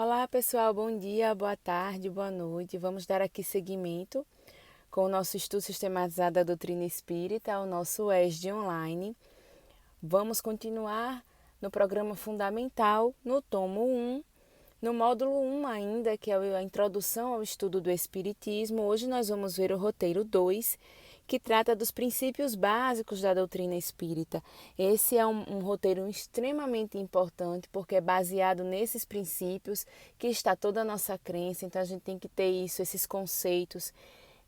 Olá pessoal, bom dia, boa tarde, boa noite. Vamos dar aqui seguimento com o nosso estudo sistematizado da doutrina espírita, o nosso ESD online. Vamos continuar no programa fundamental, no tomo 1, no módulo 1 ainda, que é a introdução ao estudo do Espiritismo. Hoje nós vamos ver o roteiro 2, que trata dos princípios básicos da doutrina espírita. Esse é um roteiro extremamente importante, porque é baseado nesses princípios que está toda a nossa crença. Então a gente tem que ter isso, esses conceitos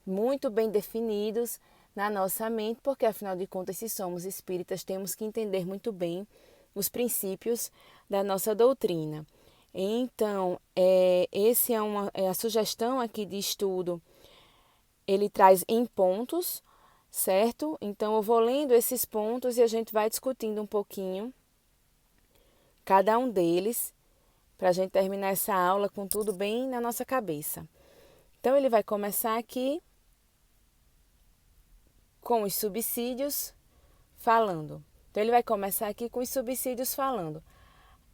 muito bem definidos na nossa mente, porque afinal de contas, se somos espíritas, temos que entender muito bem os princípios da nossa doutrina. Então, esse é a sugestão aqui de estudo. Ele traz em pontos, certo? Então, eu vou lendo esses pontos e a gente vai discutindo um pouquinho cada um deles, para a gente terminar essa aula com tudo bem na nossa cabeça. Então, ele vai começar aqui com os subsídios falando. Então, ele vai começar aqui com os subsídios falando.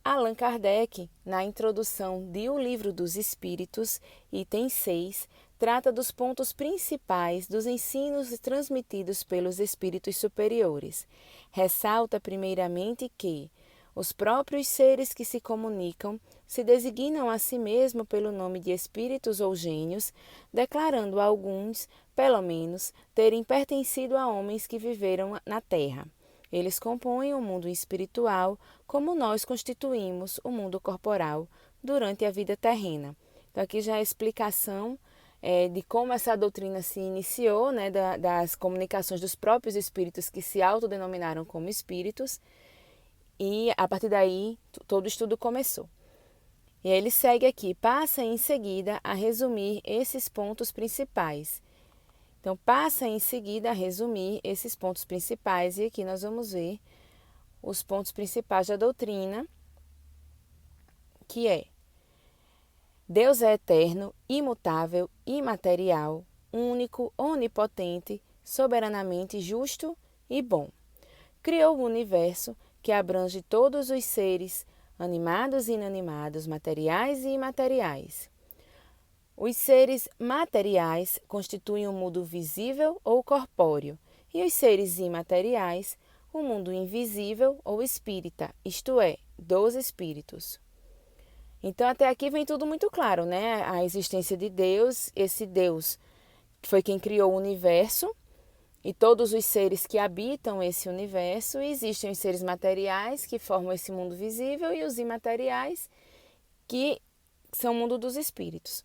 Allan Kardec, na introdução de O Livro dos Espíritos, item 6, trata dos pontos principais dos ensinos transmitidos pelos espíritos superiores. Ressalta, primeiramente, que os próprios seres que se comunicam se designam a si mesmo pelo nome de espíritos ou gênios, declarando a alguns, pelo menos, terem pertencido a homens que viveram na Terra. Eles compõem o mundo espiritual, como nós constituímos o mundo corporal durante a vida terrena. Então, aqui já é a explicação de como essa doutrina se iniciou, né, das comunicações dos próprios espíritos que se autodenominaram como espíritos, e a partir daí todo o estudo começou. E aí ele segue aqui, passa em seguida a resumir esses pontos principais. Então, passa em seguida a resumir esses pontos principais, e aqui nós vamos ver os pontos principais da doutrina, que é: Deus é eterno, imutável, imaterial, único, onipotente, soberanamente justo e bom. Criou o universo que abrange todos os seres, animados e inanimados, materiais e imateriais. Os seres materiais constituem o mundo visível ou corpóreo, e os seres imateriais, o mundo invisível ou espírita, isto é, dos espíritos. Então, até aqui vem tudo muito claro, né? A existência de Deus, esse Deus foi quem criou o universo e todos os seres que habitam esse universo. E existem os seres materiais que formam esse mundo visível e os imateriais que são o mundo dos espíritos.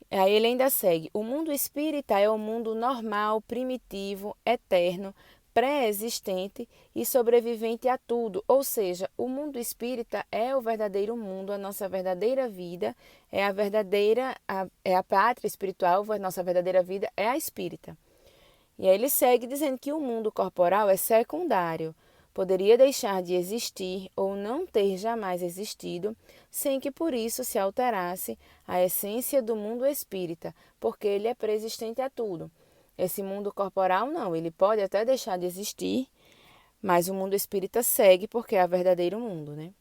Aí ele ainda segue: o mundo espírita é o mundo normal, primitivo, eterno, pré-existente e sobrevivente a tudo. Ou seja, o mundo espírita é o verdadeiro mundo, a nossa verdadeira vida, é a pátria espiritual, a nossa verdadeira vida é a espírita. E aí ele segue dizendo que o mundo corporal é secundário, poderia deixar de existir ou não ter jamais existido, sem que por isso se alterasse a essência do mundo espírita, porque ele é preexistente a tudo. Esse mundo corporal não, ele pode até deixar de existir, mas o mundo espírita segue porque é o verdadeiro mundo, né?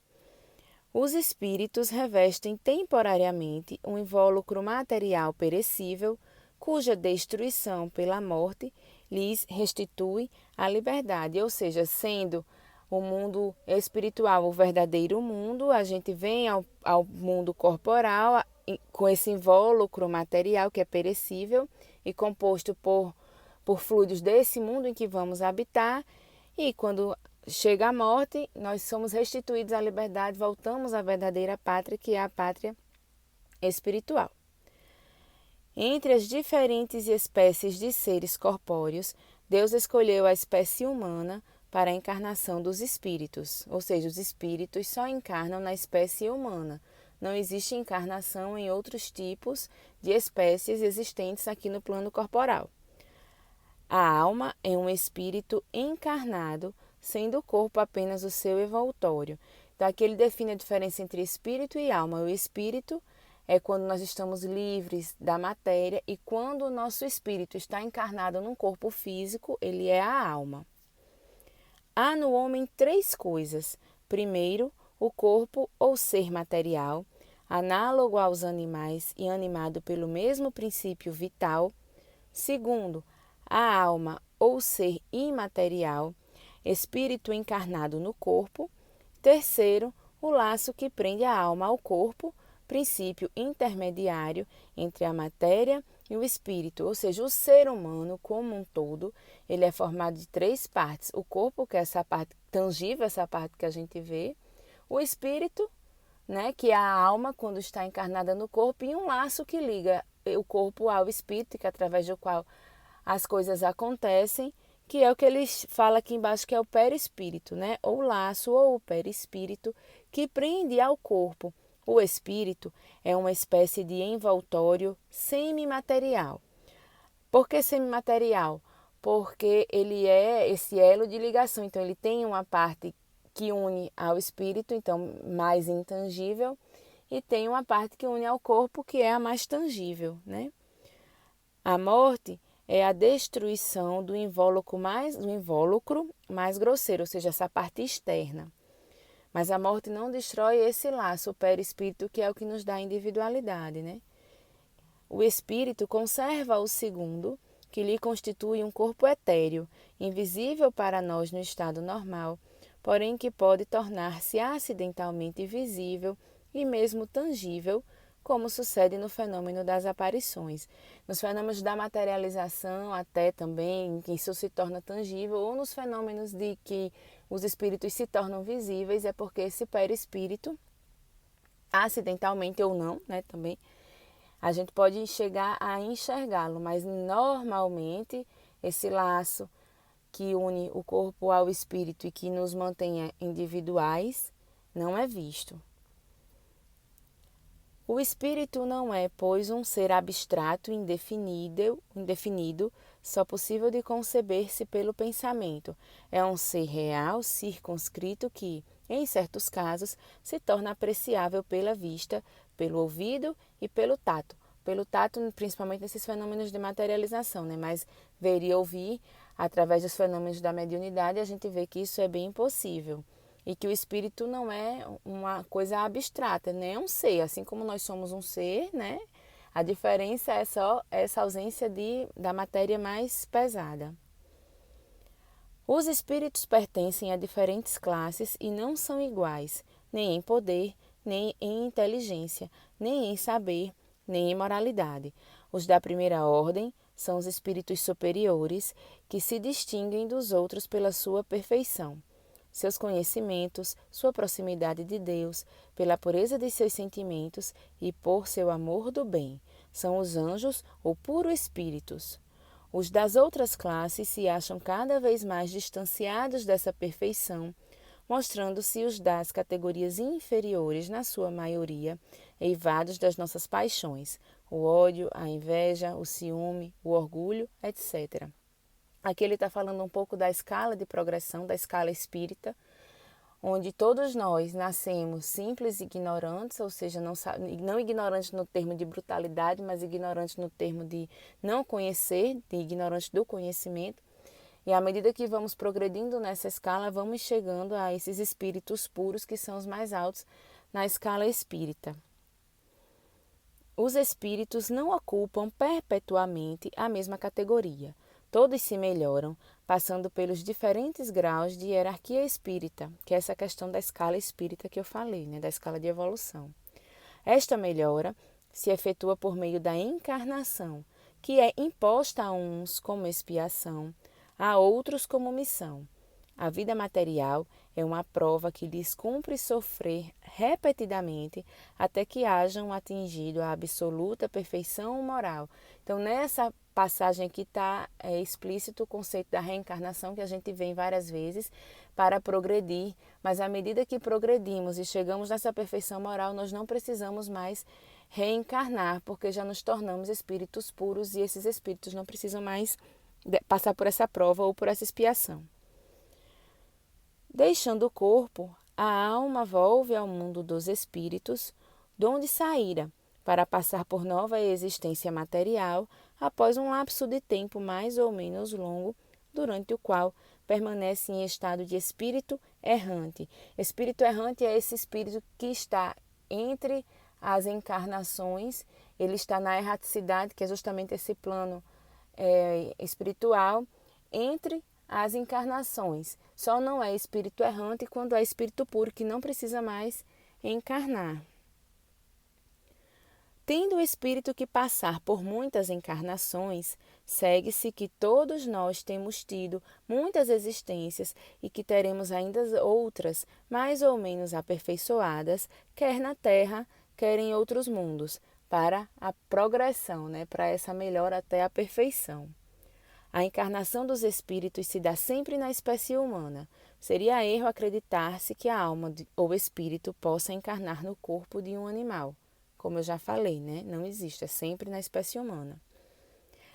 Os espíritos revestem temporariamente um invólucro material perecível, cuja destruição pela morte lhes restitui a liberdade. Ou seja, sendo o mundo espiritual o verdadeiro mundo, a gente vem ao mundo corporal com esse invólucro material que é perecível e composto por fluidos desse mundo em que vamos habitar, e quando chega a morte, nós somos restituídos à liberdade, voltamos à verdadeira pátria, que é a pátria espiritual. Entre as diferentes espécies de seres corpóreos, Deus escolheu a espécie humana para a encarnação dos espíritos, ou seja, os espíritos só encarnam na espécie humana. Não existe encarnação em outros tipos de espécies existentes aqui no plano corporal. A alma é um espírito encarnado, sendo o corpo apenas o seu envoltório. Então, aqui ele define a diferença entre espírito e alma. O espírito é quando nós estamos livres da matéria, e quando o nosso espírito está encarnado num corpo físico, ele é a alma. Há no homem três coisas. Primeiro, o corpo ou ser material. análogo aos animais e animado pelo mesmo princípio vital. Segundo, a alma ou ser imaterial, espírito encarnado no corpo. Terceiro, o laço que prende a alma ao corpo, princípio intermediário entre a matéria e o espírito, ou seja, o ser humano como um todo, ele é formado de três partes: o corpo, que é essa parte tangível, essa parte que a gente vê, o espírito, né, que é a alma quando está encarnada no corpo, e um laço que liga o corpo ao espírito, que é através do qual as coisas acontecem, que é o que ele fala aqui embaixo, que é o perispírito, né? Ou o laço ou o perispírito que prende ao corpo. O espírito é uma espécie de envoltório semimaterial. Por que semimaterial? Porque ele é esse elo de ligação. Então, ele tem uma parte que une ao espírito, então mais intangível, e tem uma parte que une ao corpo, que é a mais tangível, né? A morte é a destruição do invólucro mais grosseiro, ou seja, essa parte externa. Mas a morte não destrói esse laço, o perispírito, que é o que nos dá individualidade, né? O espírito conserva o segundo, que lhe constitui um corpo etéreo, invisível para nós no estado normal, porém que pode tornar-se acidentalmente visível e mesmo tangível, como sucede no fenômeno das aparições. Nos fenômenos da materialização, até também, que isso se torna tangível, ou nos fenômenos de que os espíritos se tornam visíveis, é porque esse perispírito, acidentalmente ou não, né, também, a gente pode chegar a enxergá-lo, mas normalmente esse laço que une o corpo ao espírito e que nos mantém individuais não é visto. O espírito não é, pois, um ser abstrato e indefinido, só possível de conceber-se pelo pensamento. É um ser real, circunscrito que, em certos casos, se torna apreciável pela vista, pelo ouvido e pelo tato. Pelo tato, principalmente nesses fenômenos de materialização, né? Mas ver e ouvir, através dos fenômenos da mediunidade, a gente vê que isso é bem impossível. E que o espírito não é uma coisa abstrata, né? É um ser, assim como nós somos um ser, né? A diferença é só essa ausência da matéria mais pesada. Os espíritos pertencem a diferentes classes e não são iguais, nem em poder, nem em inteligência, nem em saber, nem em moralidade. Os da primeira ordem são os espíritos superiores, que se distinguem dos outros pela sua perfeição, seus conhecimentos, sua proximidade de Deus, pela pureza de seus sentimentos e por seu amor do bem. São os anjos ou puros espíritos. Os das outras classes se acham cada vez mais distanciados dessa perfeição, mostrando-se os das categorias inferiores, na sua maioria, eivados das nossas paixões, o ódio, a inveja, o ciúme, o orgulho, etc. Aqui ele está falando um pouco da escala de progressão, da escala espírita, onde todos nós nascemos simples e ignorantes, ou seja, não ignorantes no termo de brutalidade, mas ignorantes no termo de não conhecer, de ignorantes do conhecimento. E à medida que vamos progredindo nessa escala, vamos chegando a esses espíritos puros, que são os mais altos na escala espírita. Os espíritos não ocupam perpetuamente a mesma categoria. Todos se melhoram, passando pelos diferentes graus de hierarquia espírita, que é essa questão da escala espírita que eu falei, né, da escala de evolução. Esta melhora se efetua por meio da encarnação, que é imposta a uns como expiação, a outros como missão. A vida material é uma prova que lhes cumpre sofrer repetidamente até que hajam atingido a absoluta perfeição moral. Então, nessa passagem aqui está explícito o conceito da reencarnação, que a gente vê várias vezes, para progredir, mas à medida que progredimos e chegamos nessa perfeição moral, nós não precisamos mais reencarnar, porque já nos tornamos espíritos puros e esses espíritos não precisam mais passar por essa prova ou por essa expiação. Deixando o corpo, a alma volve ao mundo dos espíritos, donde saíra, para passar por nova existência material após um lapso de tempo mais ou menos longo, durante o qual permanece em estado de espírito errante. Espírito errante é esse espírito que está entre as encarnações, ele está na erraticidade, que é justamente esse plano espiritual, entre as encarnações. Só não é espírito errante quando é espírito puro, que não precisa mais encarnar. Tendo o espírito que passar por muitas encarnações, segue-se que todos nós temos tido muitas existências e que teremos ainda outras, mais ou menos aperfeiçoadas, quer na Terra, quer em outros mundos, para a progressão, para essa melhora até a perfeição. A encarnação dos espíritos se dá sempre na espécie humana. Seria erro acreditar-se que a alma ou espírito possa encarnar no corpo de um animal. Como eu já falei, não existe, é sempre na espécie humana.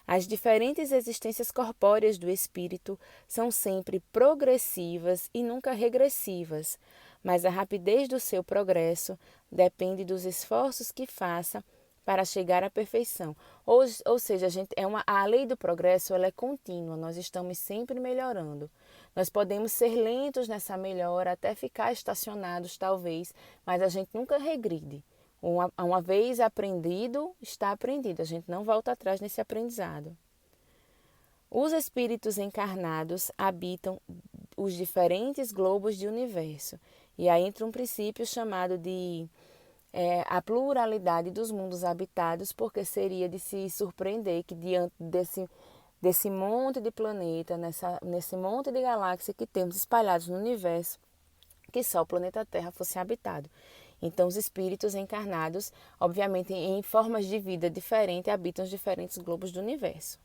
As diferentes existências corpóreas do espírito são sempre progressivas e nunca regressivas, mas a rapidez do seu progresso depende dos esforços que faça para chegar à perfeição. Ou seja, a lei do progresso ela é contínua, nós estamos sempre melhorando. Nós podemos ser lentos nessa melhora, até ficar estacionados talvez, mas a gente nunca regride. Uma vez aprendido, está aprendido. A gente não volta atrás nesse aprendizado. Os espíritos encarnados habitam os diferentes globos do universo. E aí entra um princípio chamado de a pluralidade dos mundos habitados, porque seria de se surpreender que diante desse monte de planeta, nesse monte de galáxias que temos espalhados no universo, que só o planeta Terra fosse habitado. Então, os espíritos encarnados, obviamente, em formas de vida diferentes, habitam os diferentes globos do universo.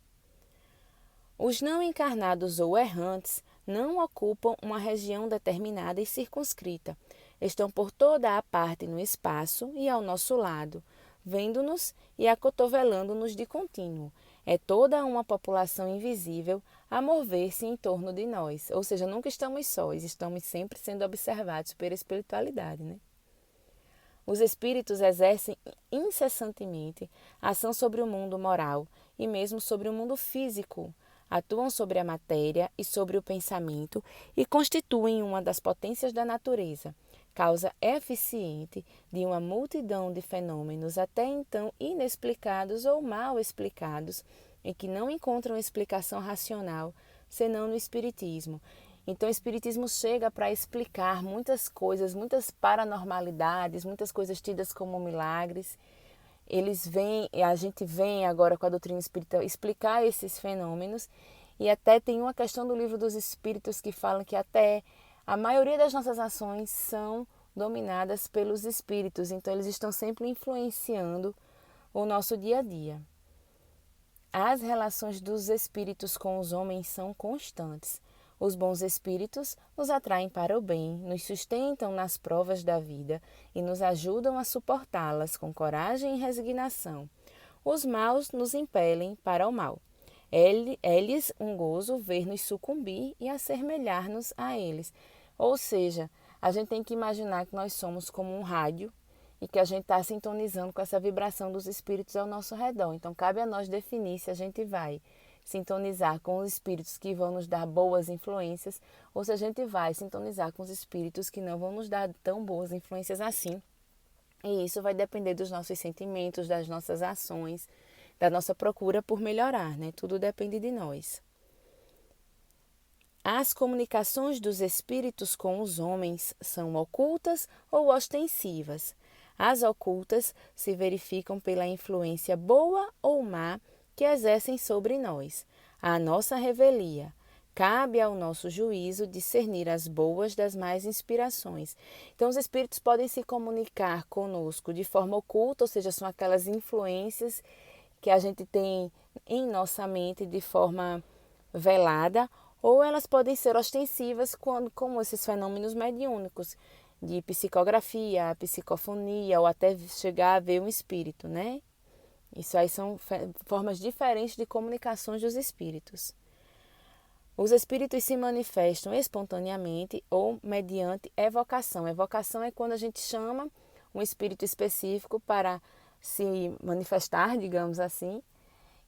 Os não encarnados ou errantes não ocupam uma região determinada e circunscrita. Estão por toda a parte no espaço e ao nosso lado, vendo-nos e acotovelando-nos de contínuo. É toda uma população invisível a mover-se em torno de nós. Ou seja, nunca estamos sós, estamos sempre sendo observados pela espiritualidade, Os espíritos exercem incessantemente ação sobre o mundo moral e mesmo sobre o mundo físico. Atuam sobre a matéria e sobre o pensamento e constituem uma das potências da natureza, causa eficiente de uma multidão de fenômenos até então inexplicados ou mal explicados e que não encontram explicação racional senão no espiritismo. Então, o espiritismo chega para explicar muitas coisas, muitas paranormalidades, muitas coisas tidas como milagres. A gente vem agora com a doutrina espírita explicar esses fenômenos, e até tem uma questão do Livro dos Espíritos que fala que até a maioria das nossas ações são dominadas pelos espíritos, então eles estão sempre influenciando o nosso dia a dia. As relações dos espíritos com os homens são constantes. Os bons espíritos nos atraem para o bem, nos sustentam nas provas da vida e nos ajudam a suportá-las com coragem e resignação. Os maus nos impelem para o mal. É-lhes um gozo ver-nos sucumbir e assemelhar-nos a eles. Ou seja, a gente tem que imaginar que nós somos como um rádio e que a gente está sintonizando com essa vibração dos espíritos ao nosso redor. Então, cabe a nós definir se a gente vai sintonizar com os espíritos que vão nos dar boas influências ou se a gente vai sintonizar com os espíritos que não vão nos dar tão boas influências assim. E isso vai depender dos nossos sentimentos, das nossas ações, da nossa procura por melhorar, Tudo depende de nós. As comunicações dos espíritos com os homens são ocultas ou ostensivas. As ocultas se verificam pela influência boa ou má que exercem sobre nós. À nossa revelia, cabe ao nosso juízo discernir as boas das más inspirações. Então, os espíritos podem se comunicar conosco de forma oculta, ou seja, são aquelas influências que a gente tem em nossa mente de forma velada, ou elas podem ser ostensivas, como esses fenômenos mediúnicos, de psicografia, psicofonia, ou até chegar a ver um espírito, Isso aí são formas diferentes de comunicações dos espíritos. Os espíritos se manifestam espontaneamente ou mediante evocação. Evocação é quando a gente chama um espírito específico para se manifestar, digamos assim,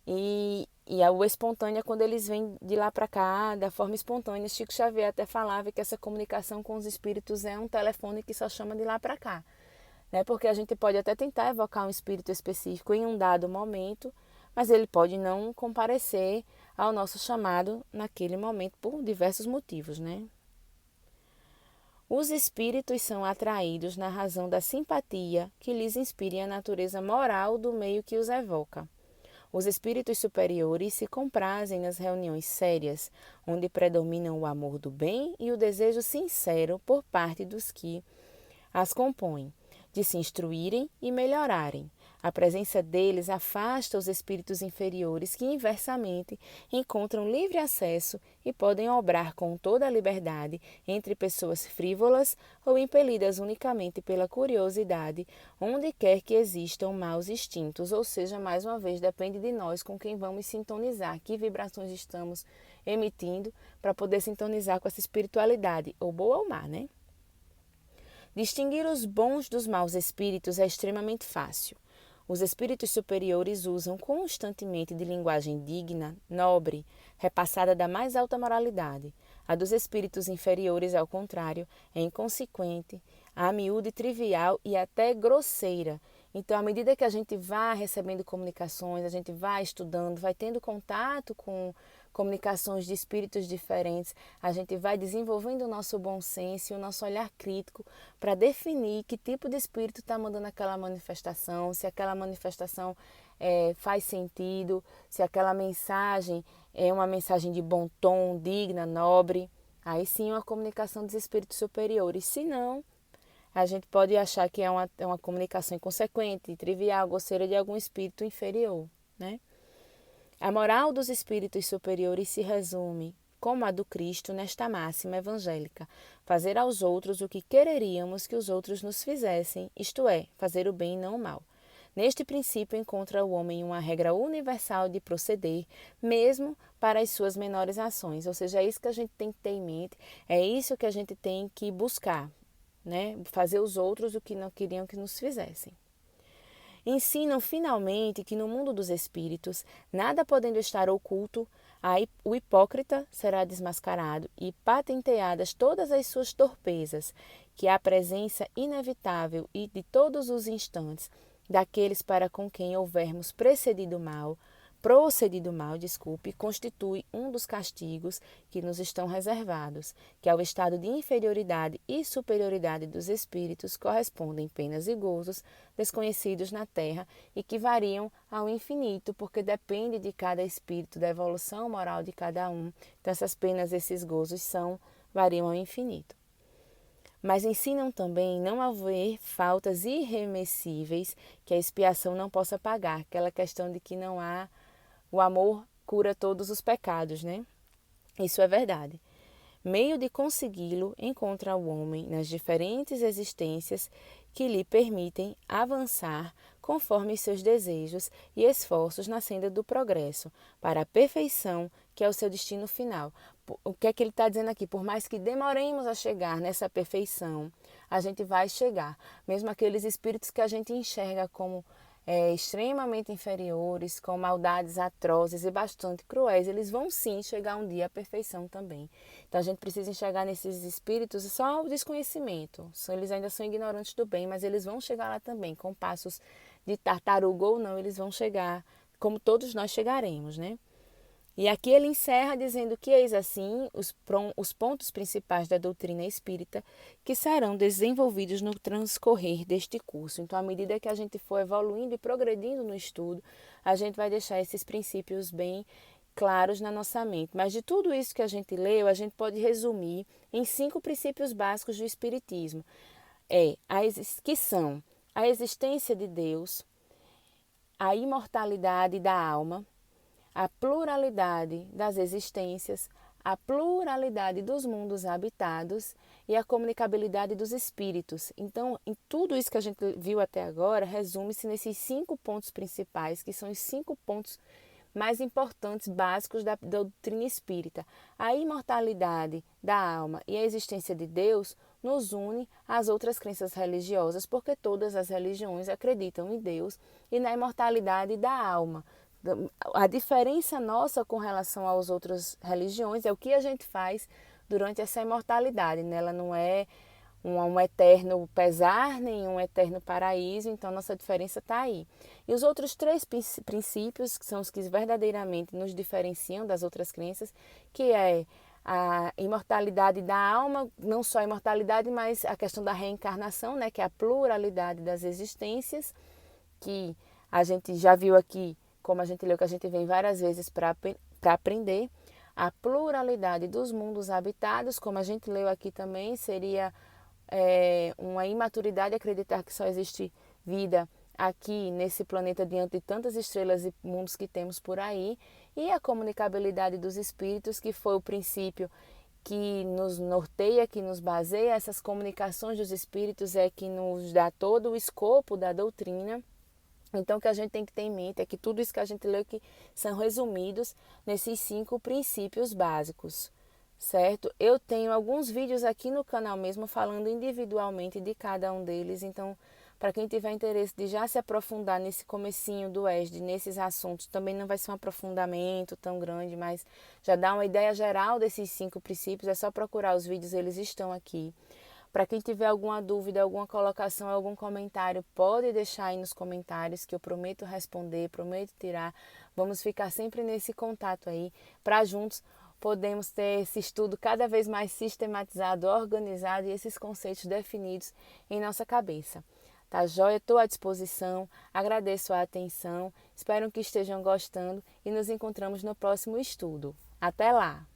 e o espontâneo é quando eles vêm de lá para cá, da forma espontânea. Chico Xavier até falava que essa comunicação com os espíritos é um telefone que só chama de lá para cá. né? Porque a gente pode até tentar evocar um espírito específico em um dado momento, mas ele pode não comparecer ao nosso chamado naquele momento por diversos motivos, né? Os espíritos são atraídos na razão da simpatia que lhes inspire a natureza moral do meio que os evoca. Os espíritos superiores se comprazem nas reuniões sérias, onde predominam o amor do bem e o desejo sincero por parte dos que as compõem, de se instruírem e melhorarem. A presença deles afasta os espíritos inferiores que, inversamente, encontram livre acesso e podem obrar com toda a liberdade entre pessoas frívolas ou impelidas unicamente pela curiosidade, onde quer que existam maus instintos, ou seja, mais uma vez, depende de nós com quem vamos sintonizar, que vibrações estamos emitindo para poder sintonizar com essa espiritualidade, ou boa ou má, né? Distinguir os bons dos maus espíritos é extremamente fácil. Os espíritos superiores usam constantemente de linguagem digna, nobre, repassada da mais alta moralidade. A dos espíritos inferiores, ao contrário, é inconsequente, a miúda e trivial e até grosseira. Então, à medida que a gente vai recebendo comunicações, a gente vai estudando, vai tendo contato com comunicações de espíritos diferentes, a gente vai desenvolvendo o nosso bom senso e o nosso olhar crítico para definir que tipo de espírito está mandando aquela manifestação, se aquela manifestação faz sentido, se aquela mensagem é uma mensagem de bom tom, digna, nobre. Aí sim é uma comunicação dos espíritos superiores. Se não, a gente pode achar que é uma comunicação inconsequente, trivial, grosseira de algum espírito inferior, né? A moral dos espíritos superiores se resume, como a do Cristo, nesta máxima evangélica: fazer aos outros o que quereríamos que os outros nos fizessem, isto é, fazer o bem e não o mal. Neste princípio encontra o homem uma regra universal de proceder, mesmo para as suas menores ações. Ou seja, é isso que a gente tem que ter em mente, é isso que a gente tem que buscar, né? Fazer os outros o que não queriam que nos fizessem. Ensinam finalmente que no mundo dos espíritos, nada podendo estar oculto, o hipócrita será desmascarado e patenteadas todas as suas torpezas, que há a presença inevitável e de todos os instantes daqueles para com quem houvermos procedido mal, constitui um dos castigos que nos estão reservados, que ao estado de inferioridade e superioridade dos espíritos correspondem penas e gozos desconhecidos na terra e que variam ao infinito, porque depende de cada espírito, da evolução moral de cada um. Então essas penas, esses gozos variam ao infinito. Mas ensinam também não haver faltas irremessíveis que a expiação não possa pagar, aquela questão de que não há o amor cura todos os pecados, né? Isso é verdade. Meio de consegui-lo encontra o homem nas diferentes existências que lhe permitem avançar conforme seus desejos e esforços na senda do progresso, para a perfeição, que é o seu destino final. O que é que ele está dizendo aqui? Por mais que demoremos a chegar nessa perfeição, a gente vai chegar. Mesmo aqueles espíritos que a gente enxerga como extremamente inferiores, com maldades atrozes e bastante cruéis, eles vão sim chegar um dia à perfeição também. Então a gente precisa enxergar nesses espíritos só o desconhecimento. Eles ainda são ignorantes do bem, mas eles vão chegar lá também, com passos de tartaruga ou não, eles vão chegar, como todos nós chegaremos, né? E aqui ele encerra dizendo que eis assim os pontos principais da doutrina espírita que serão desenvolvidos no transcorrer deste curso. Então, à medida que a gente for evoluindo e progredindo no estudo, a gente vai deixar esses princípios bem claros na nossa mente. Mas de tudo isso que a gente leu, a gente pode resumir em 5 princípios básicos do Espiritismo, que são a existência de Deus, a imortalidade da alma, a pluralidade das existências, a pluralidade dos mundos habitados e a comunicabilidade dos espíritos. Então, em tudo isso que a gente viu até agora, resume-se nesses 5 pontos principais, que são os 5 pontos mais importantes, básicos da doutrina espírita. A imortalidade da alma e a existência de Deus nos une às outras crenças religiosas, porque todas as religiões acreditam em Deus e na imortalidade da alma. A diferença nossa com relação às outras religiões é o que a gente faz durante essa imortalidade, né? Ela não é um eterno pesar, nem um eterno paraíso, então nossa diferença está aí. E os outros três princípios, que são os que verdadeiramente nos diferenciam das outras crenças, que é a imortalidade da alma, não só a imortalidade, mas a questão da reencarnação, né, que é a pluralidade das existências, que a gente já viu aqui, como a gente leu, que a gente vem várias vezes para aprender. A pluralidade dos mundos habitados, como a gente leu aqui também, seria uma imaturidade acreditar que só existe vida aqui nesse planeta diante de tantas estrelas e mundos que temos por aí, e a comunicabilidade dos espíritos, que foi o princípio que nos norteia, que nos baseia. Essas comunicações dos espíritos é que nos dá todo o escopo da doutrina. Então, o que a gente tem que ter em mente é que tudo isso que a gente leu aqui são resumidos nesses 5 princípios básicos, certo? Eu tenho alguns vídeos aqui no canal mesmo falando individualmente de cada um deles. Então, para quem tiver interesse de já se aprofundar nesse comecinho do ESD, nesses assuntos, também não vai ser um aprofundamento tão grande, mas já dá uma ideia geral desses 5 princípios. É só procurar os vídeos, eles estão aqui. Para quem tiver alguma dúvida, alguma colocação, algum comentário, pode deixar aí nos comentários que eu prometo responder, prometo tirar. Vamos ficar sempre nesse contato aí, para juntos podemos ter esse estudo cada vez mais sistematizado, organizado e esses conceitos definidos em nossa cabeça. Tá joia? Estou à disposição, agradeço a atenção, espero que estejam gostando e nos encontramos no próximo estudo. Até lá!